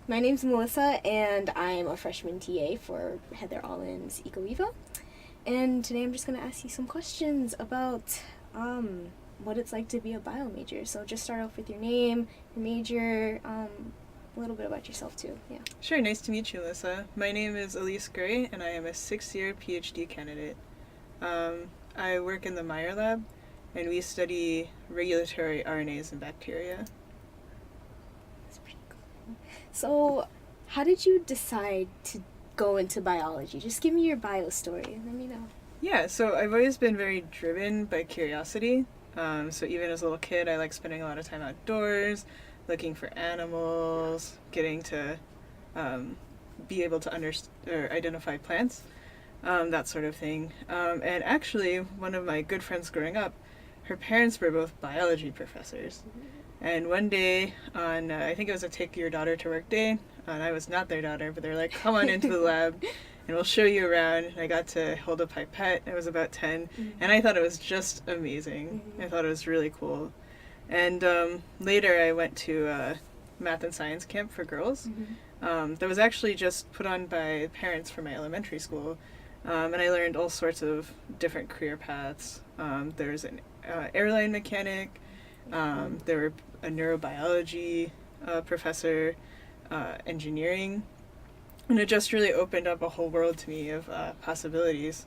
My name's Melissa, and I'm a freshman TA for Heather Allen's EcoEvo. And today I'm just going to ask you some questions about what it's like to be a bio major. So just start off with your name, your major, a little bit about yourself too. Yeah. Sure, nice to meet you, Alyssa. My name is Elise Gray, and I am a sixth-year PhD candidate. I work in the Meyer lab, and we study regulatory RNAs and bacteria. That's pretty cool. So how did you decide to go into biology? Just give me your bio story and let me know. Yeah, so I've always been very driven by curiosity. So even as a little kid, I like spending a lot of time outdoors, looking for animals, getting to be able to or identify plants, that sort of thing. And actually, one of my good friends growing up, her parents were both biology professors. And one day on, I think it was a Take Your Daughter to Work day, and I was not their daughter, but they were like, come on into the lab and we'll show you around. And I got to hold a pipette. I was about 10, and I thought it was just amazing. I thought it was really cool. And later I went to a math and science camp for girls that was actually just put on by parents from my elementary school. And I learned all sorts of different career paths. There's an airline mechanic, there were a neurobiology professor, engineering, and it just really opened up a whole world to me of possibilities.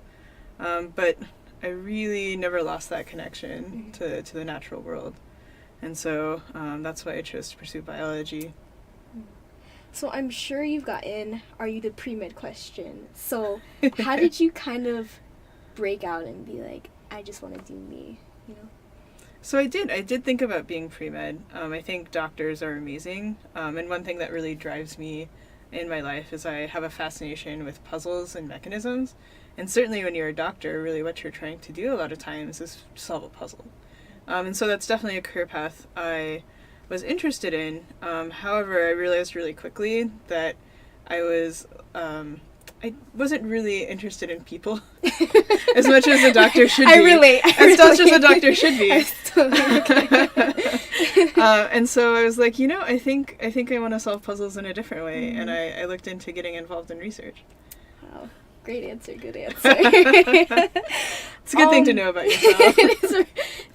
But I really never lost that connection to the natural world. And so that's why I chose to pursue biology. So I'm sure you've gotten, are you the pre-med question? So how did you kind of break out and be like, I just want to do me, you know? So I did think about being pre-med. I think doctors are amazing. And one thing that really drives me in my life is I have a fascination with puzzles and mechanisms. And certainly when you're a doctor, really what you're trying to do a lot of times is solve a puzzle. And so that's definitely a career path I was interested in. However, I realized really quickly that I wasn't really interested in people as much as a doctor should be. I relate. As much as a doctor should be. Totally And so I was like, I think I want to solve puzzles in a different way, and I looked into getting involved in research. Wow. Great answer, good answer. It's a good thing to know about yourself. It is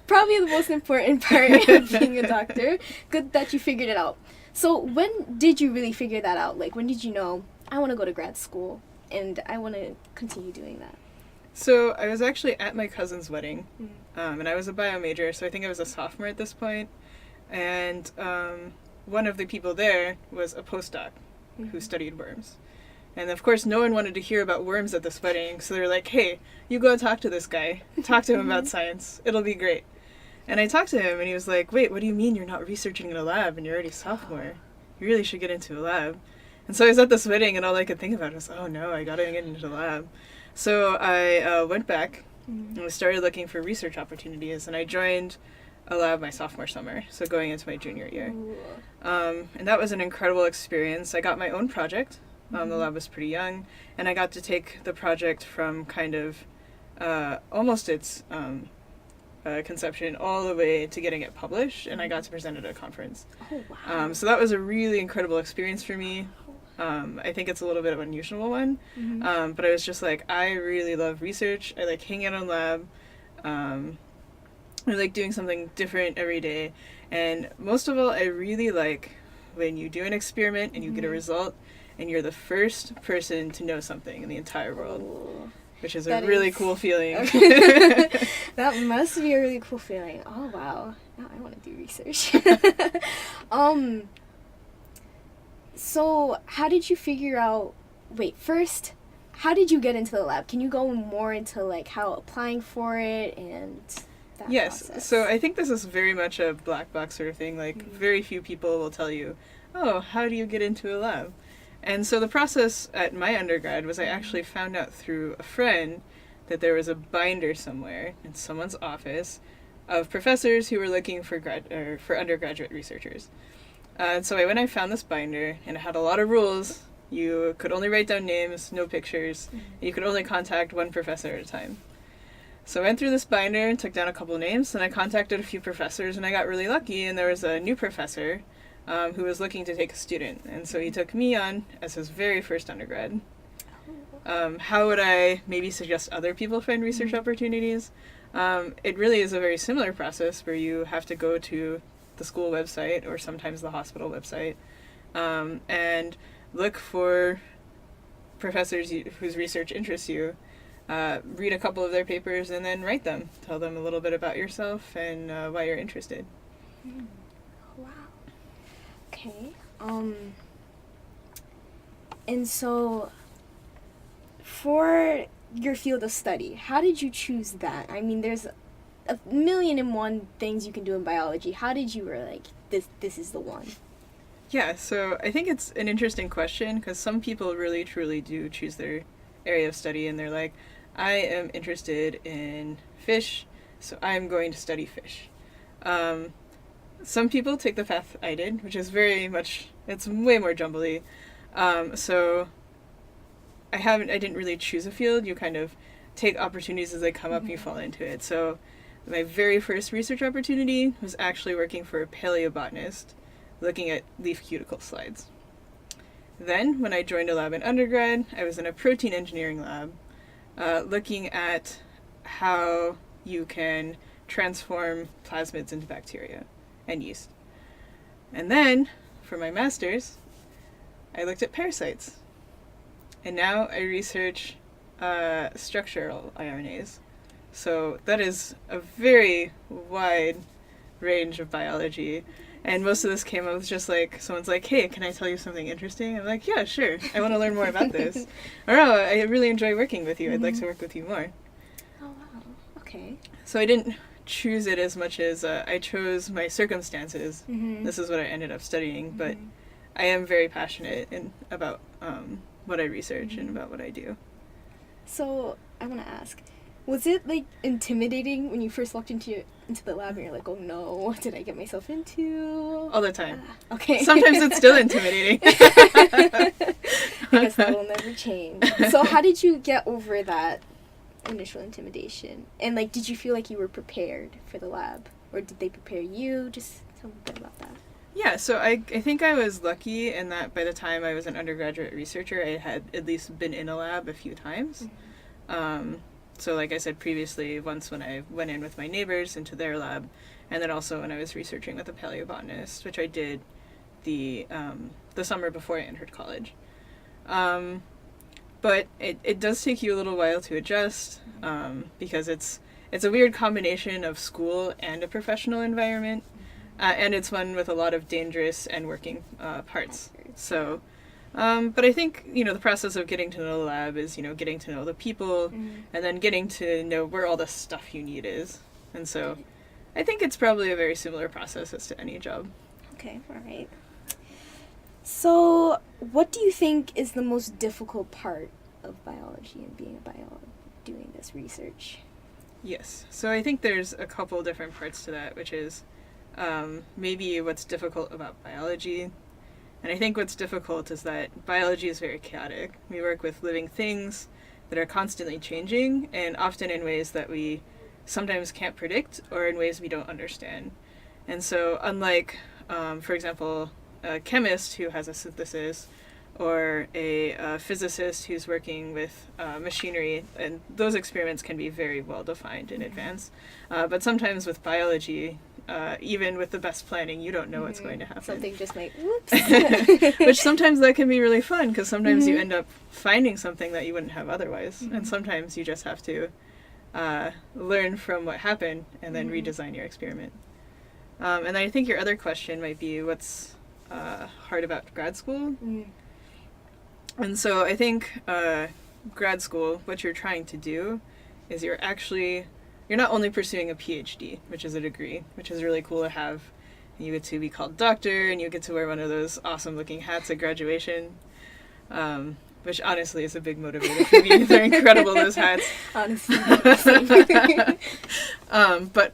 probably the most important part of being a doctor. Good that you figured it out. So when did you really figure that out? Like, when did you know, I want to go to grad school and I want to continue doing that? So I was actually at my cousin's wedding, and I was a bio major, so I think I was a sophomore at this point. And one of the people there was a postdoc who studied worms. And of course, no one wanted to hear about worms at this wedding, so they were like, hey, you go talk to this guy. Talk to him about science. It'll be great. And I talked to him, and he was like, wait, what do you mean you're not researching in a lab and you're already a sophomore? You really should get into a lab. And so I was at this wedding, and all I could think about was, oh no, I gotta get into the lab. So I went back, and I started looking for research opportunities, and I joined a lab my sophomore summer, so going into my junior year. And that was an incredible experience. I got my own project. The lab was pretty young, and I got to take the project from kind of almost its conception all the way to getting it published, and I got to present it at a conference. Oh, wow. So that was a really incredible experience for me. I think it's a little bit of an unusual one, but I was just like, I really love research. I like hanging out in lab. I like doing something different every day, and most of all, I really like when you do an experiment and you get a result, and you're the first person to know something in the entire world, which is a really cool feeling. That must be a really cool feeling. Oh, wow. Now I want to do research. So how did you figure out, first, how did you get into the lab? Can you go more into, like, how applying for it and that process? So I think this is very much a black box sort of thing. Like, very few people will tell you, oh, how do you get into a lab? And so the process at my undergrad was I actually found out through a friend that there was a binder somewhere in someone's office of professors who were looking for undergraduate researchers. And so I found this binder, and it had a lot of rules. You could only write down names, no pictures, and you could only contact one professor at a time. So I went through this binder and took down a couple names, and I contacted a few professors, and I got really lucky, and there was a new professor who was looking to take a student. And so he took me on as his very first undergrad. How would I maybe suggest other people find research opportunities? It really is a very similar process where you have to go to the school website or sometimes the hospital website and look for professors whose research interests you, read a couple of their papers, and then write them. Tell them a little bit about yourself and why you're interested. Wow. Okay. And so, for your field of study, how did you choose that? I mean, there's a million and one things you can do in biology. How did you were like, this is the one? Yeah, so I think it's an interesting question because some people really truly do choose their area of study and they're like, I am interested in fish, so I'm going to study fish. Some people take the path I did, which is it's way more jumbly. So I didn't really choose a field. You kind of take opportunities as they come up and you fall into it. So my very first research opportunity was actually working for a paleobotanist, looking at leaf cuticle slides. Then, when I joined a lab in undergrad, I was in a protein engineering lab, looking at how you can transform plasmids into bacteria and yeast. And then, for my master's, I looked at parasites. And now I research structural RNAs. So that is a very wide range of biology. And most of this came up with just like, someone's like, hey, can I tell you something interesting? I'm like, yeah, sure. I want to learn more about this. Or, oh, I really enjoy working with you. I'd like to work with you more. Oh, wow. Okay. So I didn't choose it as much as I chose my circumstances. Mm-hmm. This is what I ended up studying. But I am very passionate about what I research and about what I do. So I want to ask, was it like intimidating when you first walked into the lab and you're like, oh no, what did I get myself into? All the time. Okay. Sometimes it's still intimidating. I guess that will never change. So how did you get over that initial intimidation? And like, did you feel like you were prepared for the lab? Or did they prepare you? Just tell me a bit about that. Yeah, so I think I was lucky in that by the time I was an undergraduate researcher, I had at least been in a lab a few times. So like I said previously, once when I went in with my neighbors into their lab, and then also when I was researching with a paleobotanist, which I did the summer before I entered college. But it does take you a little while to adjust, because it's a weird combination of school and a professional environment, and it's one with a lot of dangerous and working parts. So. But I think, the process of getting to know the lab is, getting to know the people and then getting to know where all the stuff you need is. And so I think it's probably a very similar process as to any job. Okay, all right. So what do you think is the most difficult part of biology and being a biologist doing this research? Yes. So I think there's a couple different parts to that, which is maybe what's difficult about biology. And I think what's difficult is that biology is very chaotic. We work with living things that are constantly changing, and often in ways that we sometimes can't predict or in ways we don't understand. And so unlike, for example, a chemist who has a synthesis or a physicist who's working with machinery, and those experiments can be very well defined in advance. But sometimes with biology, even with the best planning, you don't know what's going to happen. Something just might, whoops. Which sometimes that can be really fun, because sometimes you end up finding something that you wouldn't have otherwise. And sometimes you just have to learn from what happened and then redesign your experiment. And I think your other question might be what's hard about grad school. And so I think grad school, what you're trying to do is you're not only pursuing a PhD, which is a degree, which is really cool to have. You get to be called doctor, and you get to wear one of those awesome-looking hats at graduation, which honestly is a big motivator for me. They're incredible, those hats. Honestly. But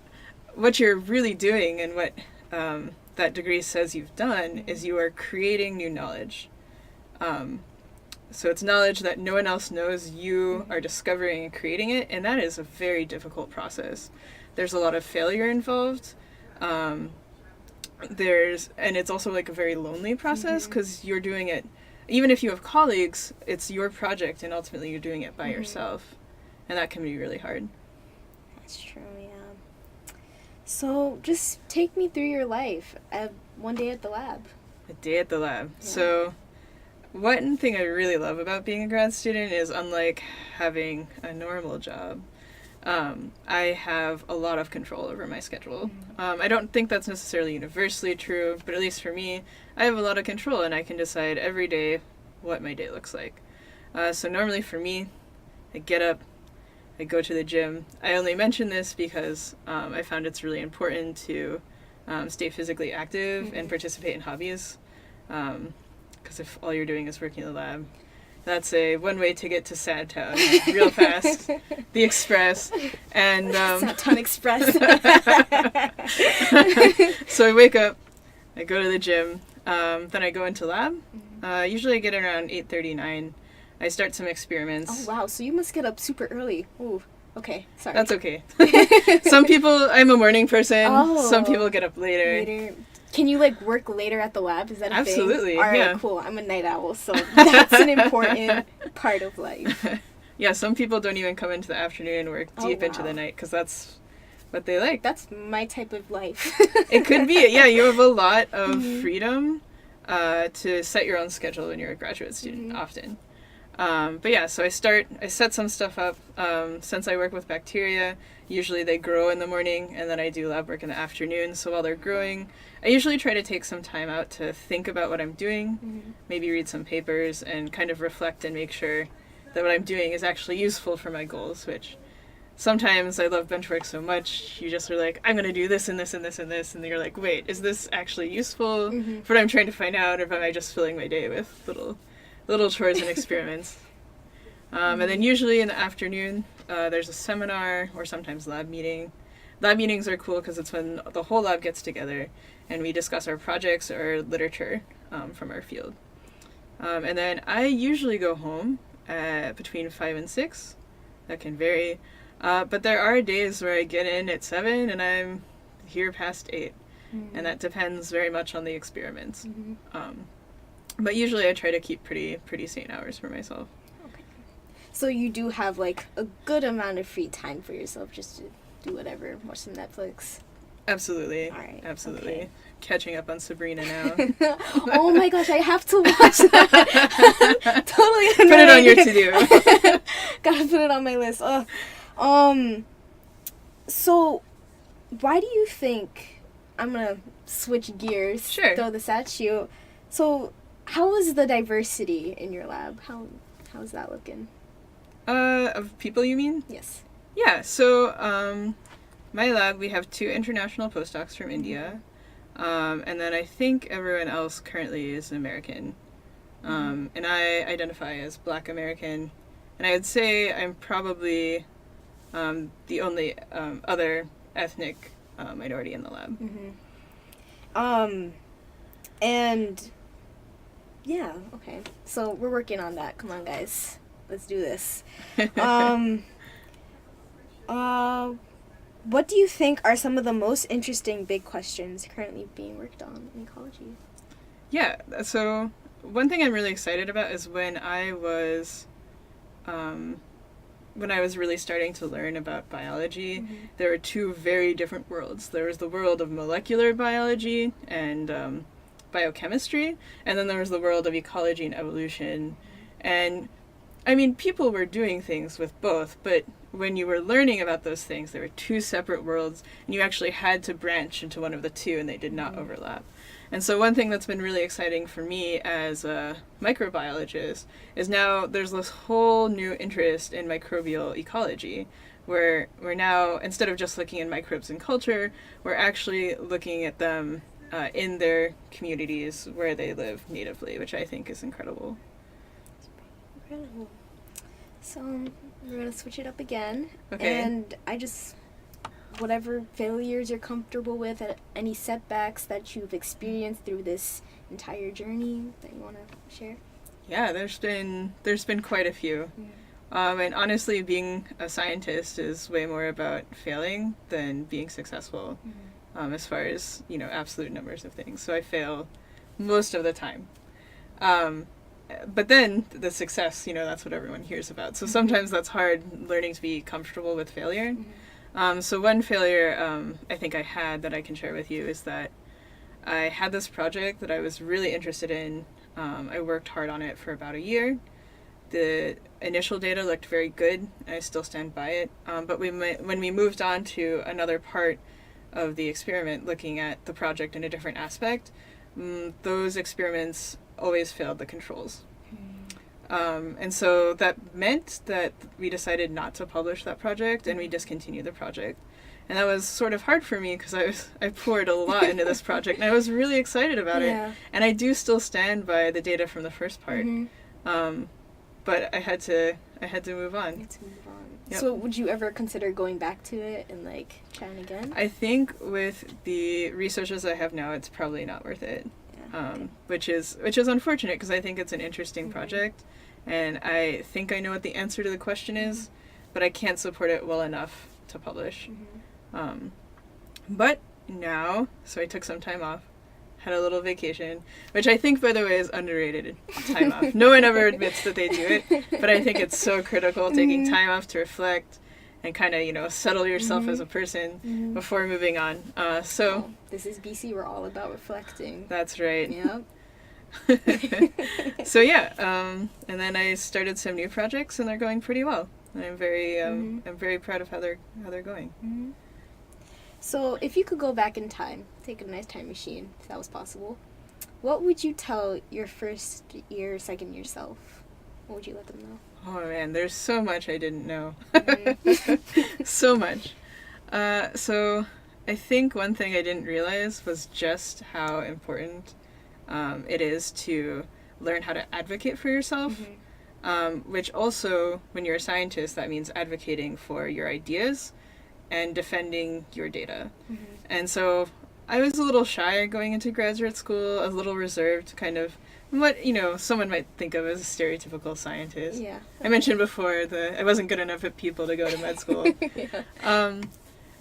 what you're really doing and what that degree says you've done is you are creating new knowledge. So it's knowledge that no one else knows. You are discovering and creating it, and that is a very difficult process. There's a lot of failure involved, and it's also like a very lonely process because you're doing it, even if you have colleagues, it's your project and ultimately you're doing it by yourself. And that can be really hard. That's true, yeah. So just take me through your life one day at the lab. A day at the lab. Yeah. So one thing I really love about being a grad student is, unlike having a normal job, I have a lot of control over my schedule. I don't think that's necessarily universally true, but at least for me, I have a lot of control and I can decide every day what my day looks like. So normally for me, I get up, I go to the gym. I only mention this because I found it's really important to stay physically active and participate in hobbies. Because if all you're doing is working in the lab, that's a one-way ticket to Sad Town, real fast. The Express, and Sad Town Express. So I wake up, I go to the gym, then I go into lab. Usually I get in around 8:39. I start some experiments. Oh wow! So you must get up super early. Ooh. Okay. Sorry. That's okay. Some people, I'm a morning person. Oh. Some people get up later. Can you like work later at the lab? Is that a Absolutely, thing? All right, yeah. cool. I'm a night owl, so that's an important part of life. Yeah, some people don't even come into the afternoon and work deep into the night because that's what they like. That's my type of life. It could be. Yeah, you have a lot of freedom to set your own schedule when you're a graduate student, often. But yeah, so I set some stuff up. Since I work with bacteria, usually they grow in the morning and then I do lab work in the afternoon. So while they're growing, I usually try to take some time out to think about what I'm doing, maybe read some papers and kind of reflect and make sure that what I'm doing is actually useful for my goals, which sometimes I love bench work so much, you just are like, I'm going to do this and this and this and this, and then you're like, wait, is this actually useful for what I'm trying to find out, or am I just filling my day with little chores and experiments? And then usually in the afternoon, there's a seminar or sometimes lab meeting. Lab meetings are cool because it's when the whole lab gets together and we discuss our projects or literature from our field. And then I usually go home at between 5 and 6. That can vary. But there are days where I get in at 7 and I'm here past 8. And that depends very much on the experiments. But usually I try to keep pretty sane hours for myself. Okay. So you do have like a good amount of free time for yourself just to do whatever, watch some Netflix. Absolutely. All right. Absolutely. Okay. Catching up on Sabrina now. Oh my gosh, I have to watch that. Totally annoying. Put it on your to-do. Gotta put it on my list. So why do you think, I'm gonna switch gears, Sure. throw this at you. So how is the diversity in your lab? How's that looking? Of people, you mean? Yes. Yeah, so my lab, we have 2 international postdocs from India, and then I think everyone else currently is American. And I identify as Black American, and I would say I'm probably the only other ethnic minority in the lab. And yeah, okay. So we're working on that. Come on, guys. Let's do this. What do you think are some of the most interesting big questions currently being worked on in ecology? Yeah, so one thing I'm really excited about is when I was really starting to learn about biology, there were 2 very different worlds. There was the world of molecular biology and biochemistry, and then there was the world of ecology and evolution. And I mean, people were doing things with both, but when you were learning about those things, there were 2 separate worlds, and you actually had to branch into one of the 2, and they did not overlap. And so one thing that's been really exciting for me as a microbiologist is now there's this whole new interest in microbial ecology, where we're now, instead of just looking at microbes in culture, we're actually looking at them in their communities where they live natively, which I think is incredible. Incredible. So we're going to switch it up again. Okay. And whatever failures you're comfortable with, any setbacks that you've experienced through this entire journey that you want to share? Yeah, there's been quite a few. And honestly, being a scientist is way more about failing than being successful. as far as, absolute numbers of things. So I fail most of the time. But then the success, that's what everyone hears about. So sometimes that's hard, learning to be comfortable with failure. So one failure I think I had that I can share with you is that I had this project that I was really interested in. I worked hard on it for about a year. The initial data looked very good, and I still stand by it. But when we moved on to another part of the experiment, looking at the project in a different aspect, those experiments always failed the controls. And so that meant that we decided not to publish that project, and we discontinued the project. And that was sort of hard for me because I poured a lot into this project, and I was really excited about it. And I do still stand by the data from the first part. But I had to move on. Yep. So would you ever consider going back to it and trying again? I think with the resources I have now, it's probably not worth it. Which is unfortunate because I think it's an interesting project, and I think I know what the answer to the question is, but I can't support it well enough to publish. But now, so I took some time off, had a little vacation, which I think, by the way, is underrated time off. No one ever admits that they do it, but I think it's so critical, taking time off to reflect and kind of, settle yourself as a person before moving on. This is BC, we're all about reflecting. That's right. Yep. So and then I started some new projects, and they're going pretty well. And I'm very proud of how they're going. So if you could go back in time, take a nice time machine, if that was possible, what would you tell your first year, second year self? What would you let them know? Oh man, there's so much I didn't know. So much. So I think one thing I didn't realize was just how important it is to learn how to advocate for yourself, which also, when you're a scientist, that means advocating for your ideas and defending your data. And so I was a little shy going into graduate school, a little reserved, kind of what, someone might think of as a stereotypical scientist. Yeah. I mentioned before I wasn't good enough at people to go to med school.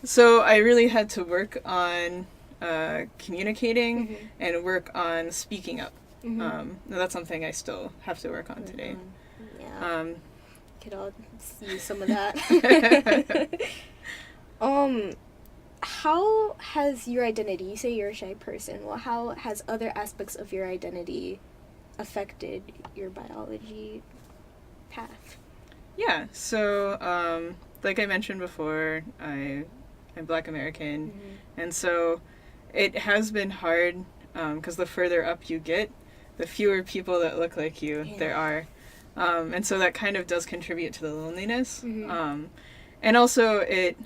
So I really had to work on communicating and work on speaking up. That's something I still have to work on today. Could all see some of that. How has your identity, you say you're a shy person, well, how has other aspects of your identity affected your biology path? Yeah, so like I mentioned before, I'm Black American, and so it has been hard because the further up you get, the fewer people that look like you there are. And so that kind of does contribute to the loneliness. And also it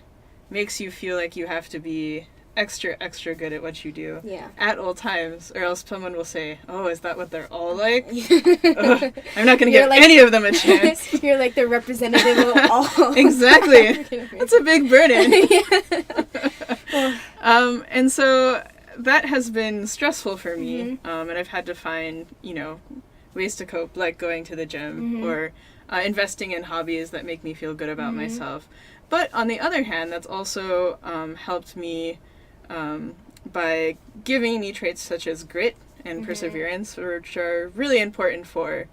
makes you feel like you have to be extra good at what you do at all times, or else someone will say, oh, is that what they're all like? Ugh, I'm not going to give any of them a chance. You're like the representative of all. Exactly. That's a big burden. And so that has been stressful for me, and I've had to find, ways to cope, like going to the gym or investing in hobbies that make me feel good about myself. But on the other hand, that's also helped me by giving me traits such as grit and perseverance, which are really important for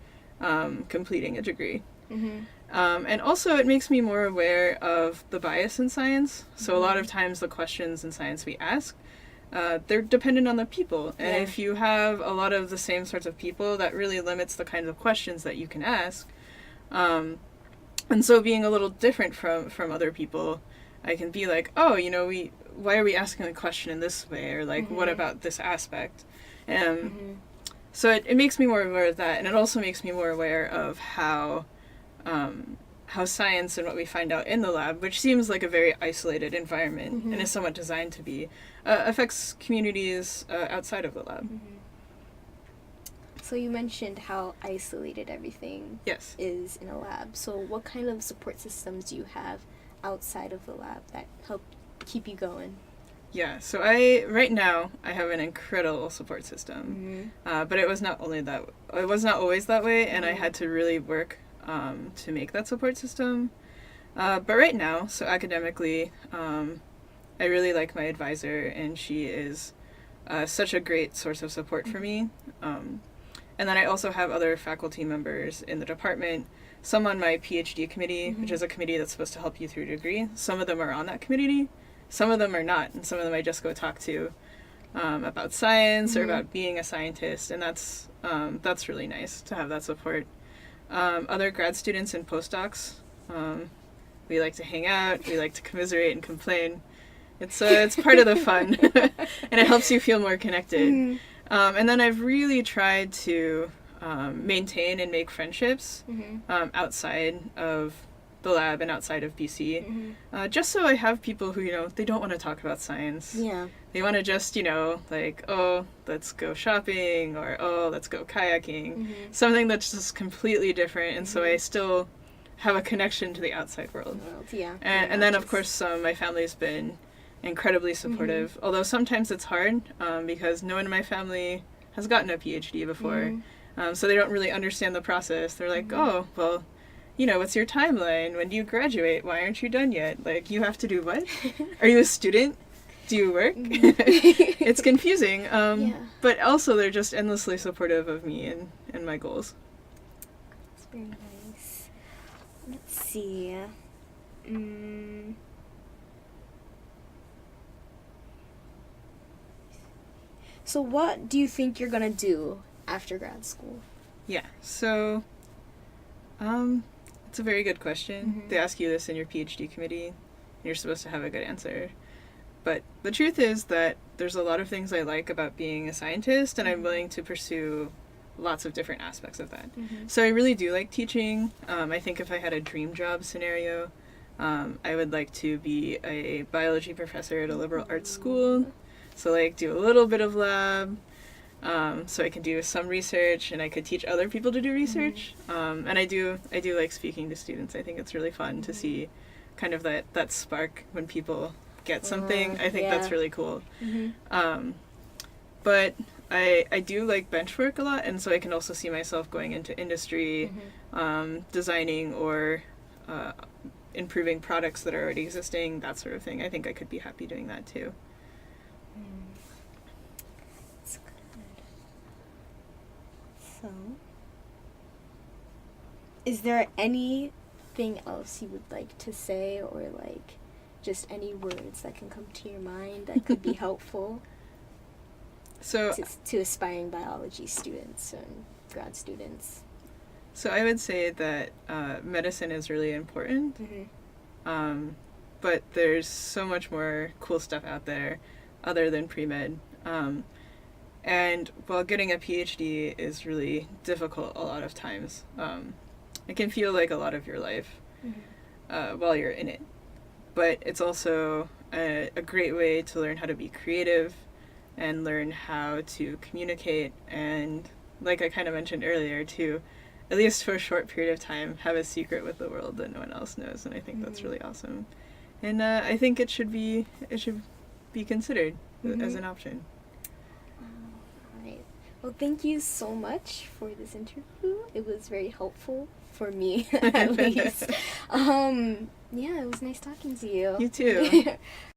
completing a degree. And also it makes me more aware of the bias in science. So a lot of times the questions in science we ask, they're dependent on the people. And if you have a lot of the same sorts of people, that really limits the kinds of questions that you can ask. And so being a little different from other people, I can be like, oh, why are we asking the question in this way? Or like, what about this aspect? So it makes me more aware of that. And it also makes me more aware of how science and what we find out in the lab, which seems like a very isolated environment and is somewhat designed to be, affects communities outside of the lab. So you mentioned how isolated everything is in a lab. So what kind of support systems do you have outside of the lab that help keep you going? Yeah, so right now I have an incredible support system, but it was not always that way, and I had to really work to make that support system. But right now, so academically, I really like my advisor, and she is such a great source of support for me. And then I also have other faculty members in the department, some on my PhD committee, which is a committee that's supposed to help you through your degree. Some of them are on that committee, some of them are not, and some of them I just go talk to about science or about being a scientist, and that's really nice to have that support. Other grad students and postdocs, we like to hang out, we like to commiserate and complain. It's part of the fun, and it helps you feel more connected. And then I've really tried to maintain and make friendships outside of the lab and outside of BC, just so I have people who, they don't want to talk about science. Yeah. They want to just, like, oh, let's go shopping, or oh, let's go kayaking. Something that's just completely different, and so I still have a connection to the outside world. Yeah. And then, of course, my family's been incredibly supportive, although sometimes it's hard because no one in my family has gotten a PhD before, so they don't really understand the process. They're like, oh, well, what's your timeline? When do you graduate? Why aren't you done yet? Like, you have to do what? Are you a student? Do you work? It's confusing, but also they're just endlessly supportive of me and my goals. That's very nice. Let's see. So what do you think you're gonna do after grad school? Yeah, so it's a very good question. They ask you this in your PhD committee, and you're supposed to have a good answer. But the truth is that there's a lot of things I like about being a scientist, and I'm willing to pursue lots of different aspects of that. So I really do like teaching. I think if I had a dream job scenario, I would like to be a biology professor at a liberal arts school. So like do a little bit of lab, so I can do some research, and I could teach other people to do research. And I do like speaking to students. I think it's really fun to see kind of that spark when people get something. I think that's really cool. But I do like bench work a lot, and so I can also see myself going into industry, designing or improving products that are already existing, that sort of thing. I think I could be happy doing that too. That's good. So, is there anything else you would like to say, or like just any words that can come to your mind that could be helpful to aspiring biology students and grad students? So I would say that medicine is really important, but there's so much more cool stuff out there other than pre-med. And while getting a PhD is really difficult a lot of times, it can feel like a lot of your life while you're in it. But it's also a great way to learn how to be creative and learn how to communicate, and like I kind of mentioned earlier, to, at least for a short period of time, have a secret with the world that no one else knows, and I think that's really awesome. And I think it should be considered as an option. All right. Well, thank you so much for this interview. It was very helpful for me, at least. Yeah, it was nice talking to you. You too.